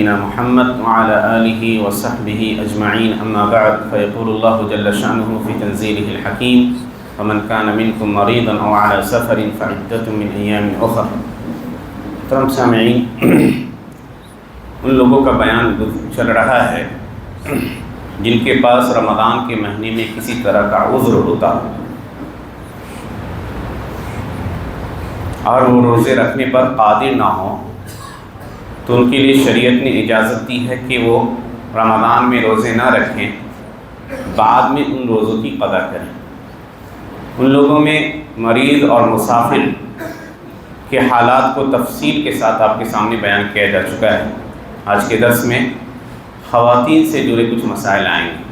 نبينا محمد وعلى آله وصحبه أجمعين أما بعد فيقول الله جل شأنه في تنزيله الحكيم ومن كان منكم مريضا أو على سفر فعدة من أيام أخر. محترم سامعین، ان لوگوں کا بیان چل رہا ہے جن کے پاس رمضان کے مہینے میں کسی طرح کا عذر ہوتا ہو اور وہ روزے رکھنے پر قادر نہ ہوں، تو ان کے لیے شریعت نے اجازت دی ہے کہ وہ رمضان میں روزے نہ رکھیں، بعد میں ان روزوں کی قضا کریں. ان لوگوں میں مریض اور مسافر کے حالات کو تفصیل کے ساتھ آپ کے سامنے بیان کیا جا چکا ہے. آج کے درس میں خواتین سے جڑے کچھ مسائل آئیں گے.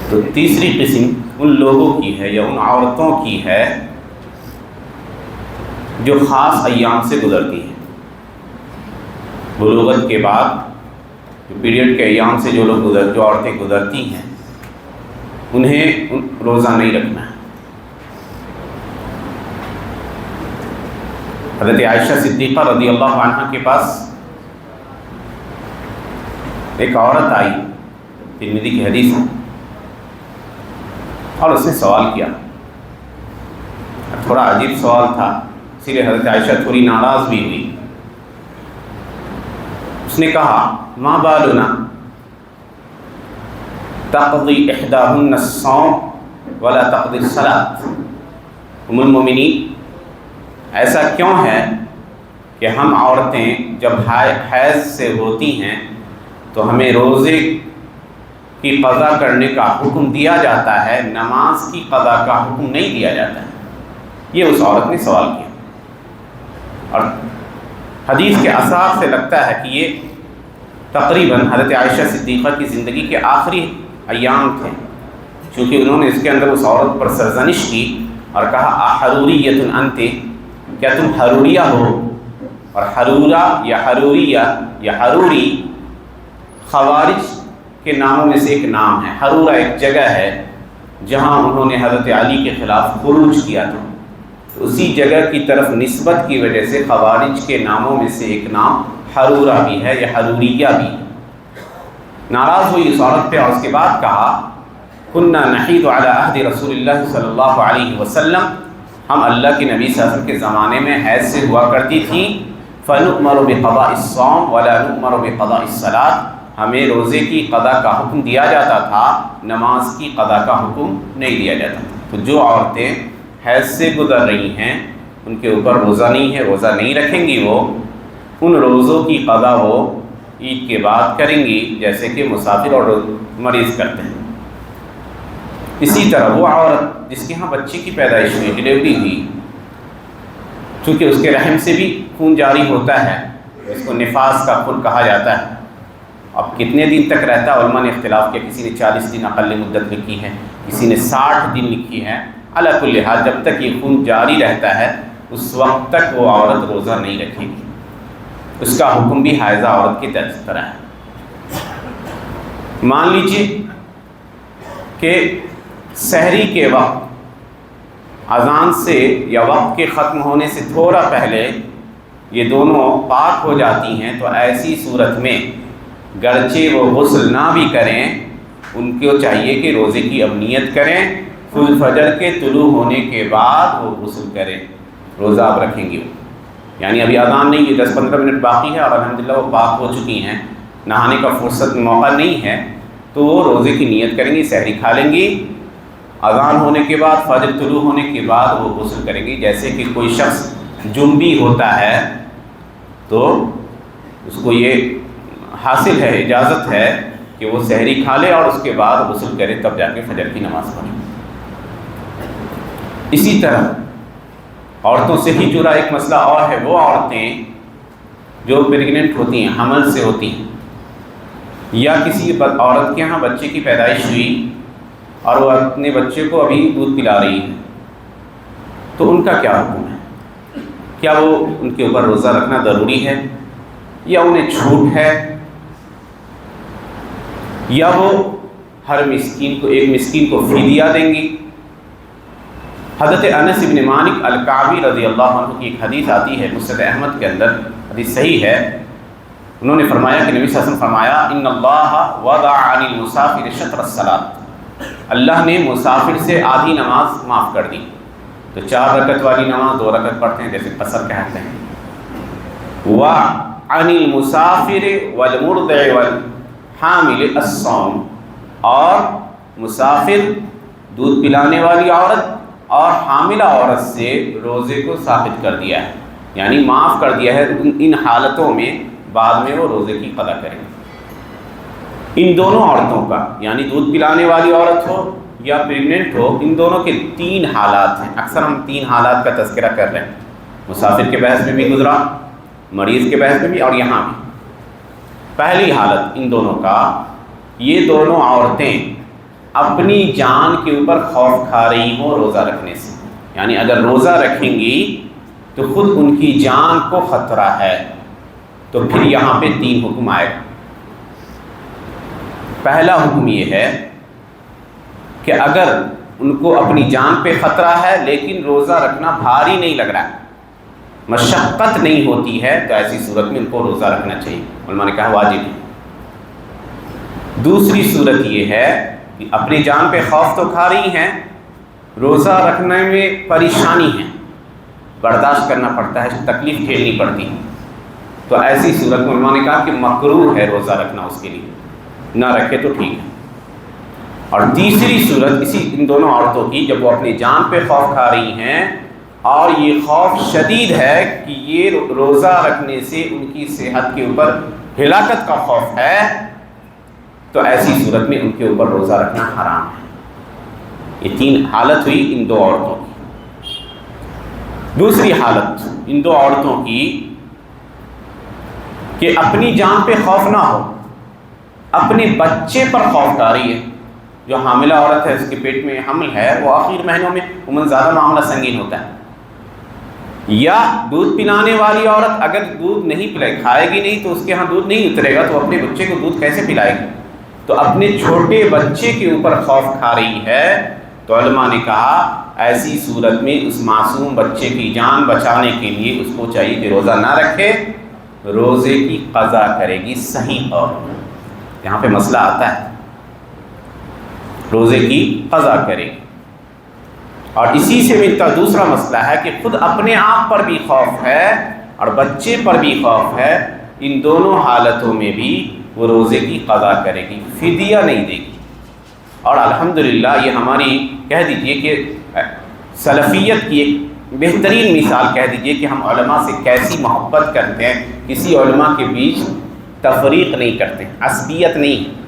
تو تیسری قسم ان لوگوں کی ہے یا ان عورتوں کی ہے جو خاص ایام سے گزرتی ہیں. بلوغت کے بعد پیریڈ کے ایام سے جو عورتیں گزرتی ہیں انہیں روزہ نہیں رکھنا ہے. حضرت عائشہ صدیقہ رضی اللہ عنہ کے پاس ایک عورت آئی، ترمذی کی حدیث ہے، اور اس نے سوال کیا. تھوڑا عجیب سوال تھا، اسی لیے حضرت عائشہ تھوڑی ناراض بھی ہوئی. اس نے کہا ما بالنا تقضی احداہن الصوم ولا تقضی الصلاۃ. ام المؤمنین، ایسا کیوں ہے کہ ہم عورتیں جب حیض سے ہوتی ہیں تو ہمیں روزے کی قضا کرنے کا حکم دیا جاتا ہے، نماز کی قضا کا حکم نہیں دیا جاتا ہے؟ یہ اس عورت نے سوال کیا. اور حدیث کے اثار سے لگتا ہے کہ یہ تقریباً حضرت عائشہ صدیقہ کی زندگی کے آخری ایام تھے، چونکہ انہوں نے اس کے اندر اس عورت پر سرزنش کی اور کہا احروریۃ انت، کیا تم حروریہ ہو؟ اور حرورہ یا حروریہ یا حروری خوارج کے ناموں میں سے ایک نام ہے. حرورہ ایک جگہ ہے جہاں انہوں نے حضرت علی کے خلاف خروج کیا تھا، تو اسی جگہ کی طرف نسبت کی وجہ سے خوارج کے ناموں میں سے ایک نام حرورہ بھی ہے یا حروریہ بھی ہے. ناراض ہوئی اس عورت پہ اور اس کے بعد کہا کننا نحید علی عہد رسول اللہ صلی اللہ علیہ وسلم، ہم اللہ کے نبی صلی اللہ علیہ وسلم کے زمانے میں حیض سے ہوا کرتی تھیں. فنؤمر بقضاء الصوم ولا نؤمر بقضاء الصلاۃ، ہمیں روزے کی قضا کا حکم دیا جاتا تھا، نماز کی قضا کا حکم نہیں دیا جاتا تھا. تو جو عورتیں حیض سے گزر رہی ہیں ان کے اوپر روزہ نہیں ہے، روزہ نہیں رکھیں گی، وہ ان روزوں کی قضا وہ عید کے بعد کریں گی جیسے کہ مسافر اور مریض کرتے ہیں. اسی طرح وہ عورت جس کے ہاں بچے کی پیدائش ہوئی، ڈلیوری ہوئی، چونکہ اس کے رحم سے بھی خون جاری ہوتا ہے، اس کو نفاس کا خون کہا جاتا ہے. اب کتنے دن تک رہتا ہے علماء نے اختلاف کیا، کسی نے 40 دن اقل مدت لکھی ہے، کسی نے 60 دن لکھی ہے. علی کل حال جب تک یہ خون جاری رہتا ہے اس وقت تک وہ عورت روزہ نہیں رکھے گی. اس کا حکم بھی حائضہ عورت کی طرح ہے. مان لیجیے کہ سحری کے وقت اذان سے یا وقت کے ختم ہونے سے تھوڑا پہلے یہ دونوں پاک ہو جاتی ہیں، تو ایسی صورت میں گرچہ وہ غسل نہ بھی کریں، ان کو چاہیے کہ روزے کی اب نیت کریں، فجر کے طلوع ہونے کے بعد وہ غسل کریں، روزہ اب رکھیں گی. یعنی ابھی اذان نہیں ہے، 10-15 منٹ باقی ہے اور الحمدللہ وہ پاک ہو چکی ہیں، نہانے کا فرصت موقع نہیں ہے، تو وہ روزے کی نیت کریں گی، سحری کھا لیں گی، اذان ہونے کے بعد فجر طلوع ہونے کے بعد وہ غسل کریں گی. جیسے کہ کوئی شخص جنبی ہوتا ہے تو اس کو یہ حاصل ہے، اجازت ہے کہ وہ سحری کھا لے اور اس کے بعد غسل کرے، تب جا کے فجر کی نماز پڑھے. اسی طرح عورتوں سے ہی جڑا ایک مسئلہ اور ہے، وہ عورتیں جو پریگننٹ ہوتی ہیں، حمل سے ہوتی ہیں، یا کسی عورت کے ہاں بچے کی پیدائش ہوئی اور وہ اپنے بچے کو ابھی دودھ پلا رہی ہے، تو ان کا کیا حکم ہے؟ کیا وہ ان کے اوپر روزہ رکھنا ضروری ہے یا انہیں چھوٹ ہے، یا وہ ہر مسکین کو ایک مسکین کو فدیہ دیں گی؟ حضرت انس بن مالک الکعبی رضی اللہ عنہ کی ایک حدیث آتی ہے مسند احمد کے اندر، حدیث صحیح ہے انہوں نے فرمایا کہ نبی صلی اللہ علیہ وسلم فرمایا ان اللہ وضع عن المسافر شطر الصلاۃ، اللہ نے مسافر سے آدھی نماز معاف کر دی. تو 4 رکعت والی نماز 2 رکعت پڑھتے ہیں جیسے قصر کہتے ہیں. وعن المسافر والمرضع والحامل الصوم، اور مسافر دودھ پلانے والی عورت اور حاملہ عورت سے روزے کو ثابت کر دیا ہے، یعنی معاف کر دیا ہے. ان حالتوں میں بعد میں وہ روزے کی قضا کریں گے. ان دونوں عورتوں کا، یعنی دودھ پلانے والی عورت ہو یا پریگننٹ ہو، ان دونوں کے 3 حالات ہیں. اکثر ہم 3 حالات کا تذکرہ کر رہے ہیں. مسافر کے بحث میں بھی گزرا، مریض کے بحث میں بھی، اور یہاں بھی. پہلی حالت ان دونوں کا، یہ دونوں عورتیں اپنی جان کے اوپر خوف کھا رہی ہوں روزہ رکھنے سے، یعنی اگر روزہ رکھیں گی تو خود ان کی جان کو خطرہ ہے. تو پھر یہاں پہ 3 حکم آئے گا. پہلا حکم یہ ہے کہ اگر ان کو اپنی جان پہ خطرہ ہے لیکن روزہ رکھنا بھاری نہیں لگ رہا ہے، مشقت نہیں ہوتی ہے، تو ایسی صورت میں ان کو روزہ رکھنا چاہیے. علماء نے کہا واجب ہے. دوسری صورت یہ ہے کہ اپنی جان پہ خوف تو کھا رہی ہیں، روزہ رکھنے میں پریشانی ہے، برداشت کرنا پڑتا ہے، تکلیف جھیلنی پڑتی ہے. تو ایسی صورت میں علماء نے کہا کہ مکروہ ہے روزہ رکھنا، اس کے لیے نہ رکھے تو ٹھیک ہے. اور تیسری صورت ان دونوں عورتوں کی، جب وہ اپنی جان پہ خوف کھا رہی ہیں اور یہ خوف شدید ہے کہ یہ روزہ رکھنے سے ان کی صحت کے اوپر ہلاکت کا خوف ہے، تو ایسی صورت میں ان کے اوپر روزہ رکھنا حرام ہے. یہ 3 حالت ہوئی ان 2 عورتوں کی. دوسری حالت ان 2 عورتوں کی کہ اپنی جان پہ خوف نہ ہو، اپنے بچے پر خوف کھا رہی ہے. جو حاملہ عورت ہے، اس کے پیٹ میں حمل ہے، وہ آخر مہینوں میں عموماً زیادہ معاملہ سنگین ہوتا ہے. یا دودھ پلانے والی عورت اگر دودھ نہیں پلائے، کھائے گی نہیں تو اس کے ہاں دودھ نہیں اترے گا، تو اپنے بچے کو دودھ کیسے پلائے گی؟ تو اپنے چھوٹے بچے کے اوپر خوف کھا رہی ہے. تو علماء نے کہا ایسی صورت میں اس معصوم بچے کی جان بچانے کے لیے اس کو چاہیے کہ روزہ نہ رکھے، روزے کی قضا کرے گی صحیح. اور یہاں پہ مسئلہ آتا ہے، روزے کی قضا کرے گی. اور اسی سے ملتا دوسرا مسئلہ ہے کہ خود اپنے آپ پر بھی خوف ہے اور بچے پر بھی خوف ہے. ان دونوں حالتوں میں بھی وہ روزے کی قضا کرے گی، فدیہ نہیں دے گی. اور الحمدللہ یہ ہماری کہہ دیجئے کہ سلفیت کی ایک بہترین مثال کہہ دیجئے کہ ہم علماء سے کیسی محبت کرتے ہیں. کسی علماء کے بیچ تفریق نہیں کرتے، عصبیت نہیں.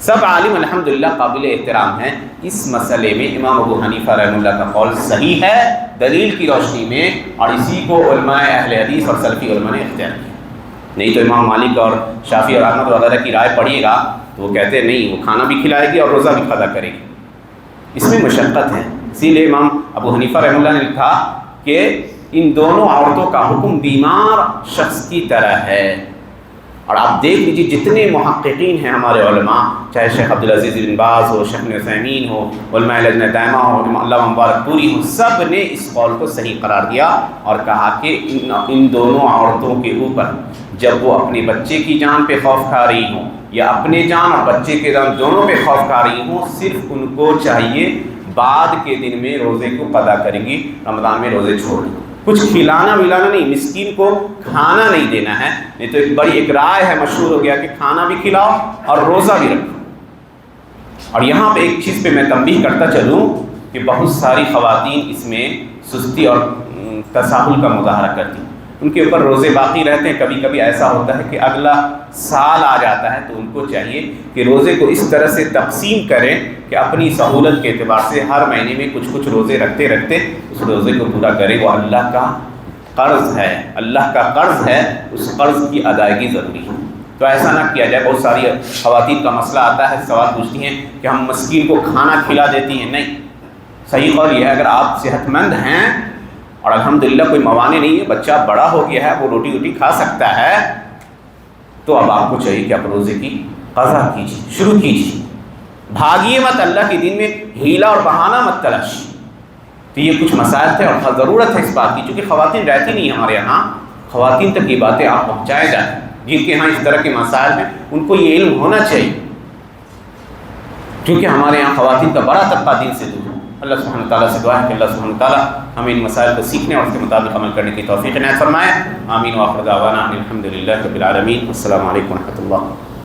سب عالم الحمدللہ قابل احترام ہیں. اس مسئلے میں امام ابو حنیفہ رحمہ اللہ کا قول صحیح ہے دلیل کی روشنی میں، اور اسی کو علماء اہل حدیث اور سلفی علماء نے اختیار کیا. نہیں تو امام مالک اور شافعی اور احمد وغیرہ کی رائے پڑھیے گا تو وہ کہتے ہیں نہیں، وہ کھانا بھی کھلائے گی اور روزہ بھی قضا کرے گی. اس میں مشقت ہے. اسی لیے امام ابو حنیفہ رحمہ اللہ نے لکھا کہ ان دونوں عورتوں کا حکم بیمار شخص کی طرح ہے. اور آپ دیکھ لیجیے جتنے محققین ہیں ہمارے علماء، چاہے شیخ عبدالعزیز بن باز ہو، شیخ عثیمین ہو، علماء لجنہ دائمہ ہو، علامہ مبارک پوری ہو، سب نے اس قول کو صحیح قرار دیا اور کہا کہ ان دونوں عورتوں کے اوپر جب وہ اپنے بچے کی جان پہ خوف کھا رہی ہوں یا اپنے جان اور بچے کے جان دونوں پہ خوف کھا رہی ہوں، صرف ان کو چاہیے بعد کے دن میں روزے کو قضا کریں گی، رمضان میں روزے چھوڑ دیں. کچھ کھلانا ولانا نہیں، مسکین کو کھانا نہیں دینا ہے. نہیں تو ایک بڑی ایک رائے ہے، مشہور ہو گیا کہ کھانا بھی کھلاؤ اور روزہ بھی رکھو. اور یہاں پہ ایک چیز پہ میں تنبیہ کرتا چلوں کہ بہت ساری خواتین اس میں سستی اور تساہل کا مظاہرہ کرتی ہیں. ان کے اوپر روزے باقی رہتے ہیں. کبھی کبھی ایسا ہوتا ہے کہ اگلا سال آ جاتا ہے تو ان کو چاہیے کہ روزے کو اس طرح سے تقسیم کریں کہ اپنی سہولت کے اعتبار سے ہر مہینے میں کچھ کچھ روزے رکھتے رکھتے اس روزے کو پورا کرے. وہ اللہ کا قرض ہے، اللہ کا قرض ہے، اس قرض کی ادائیگی ضروری ہے. تو ایسا نہ کیا جائے. بہت ساری خواتین کا مسئلہ آتا ہے، سوال پوچھتی ہیں کہ ہم مسکین کو کھانا کھلا دیتی ہیں. نہیں، صحیح قول یہ ہے اگر آپ صحت مند ہیں اور الحمدللہ کوئی موانع نہیں ہے، بچہ بڑا ہو گیا ہے، وہ روٹی ووٹی کھا سکتا ہے، تو اب آپ کو چاہیے کہ آپ روزے کی قضا کیجیے، شروع کیجیے. بھاگیے مت، اللہ کے دین میں ہیلا اور بہانہ مت تلاشیے. تو یہ کچھ مسائل تھے اور ضرورت ہے اس بات کی، چونکہ خواتین رہتی نہیں ہمارے یہاں. خواتین تک یہ باتیں آپ پہنچائے جائیں. جن کے ہاں اس طرح کے مسائل ہیں ان کو یہ علم ہونا چاہیے، کیونکہ ہمارے یہاں خواتین کا بڑا طبقہ دین سے دور ہے۔ اللہ سبحانہ تعالیٰ سے دعا ہے کہ اللہ سبحانہ تعالیٰ ہمیں ان مسائل کو سیکھنے اور اس کے مطابق عمل کرنے کی توفیق عنایت فرمائے۔ آمین وآخر دعوانا ان الحمد للہ رب العالمین۔ السلام علیکم و رحمۃ اللہ۔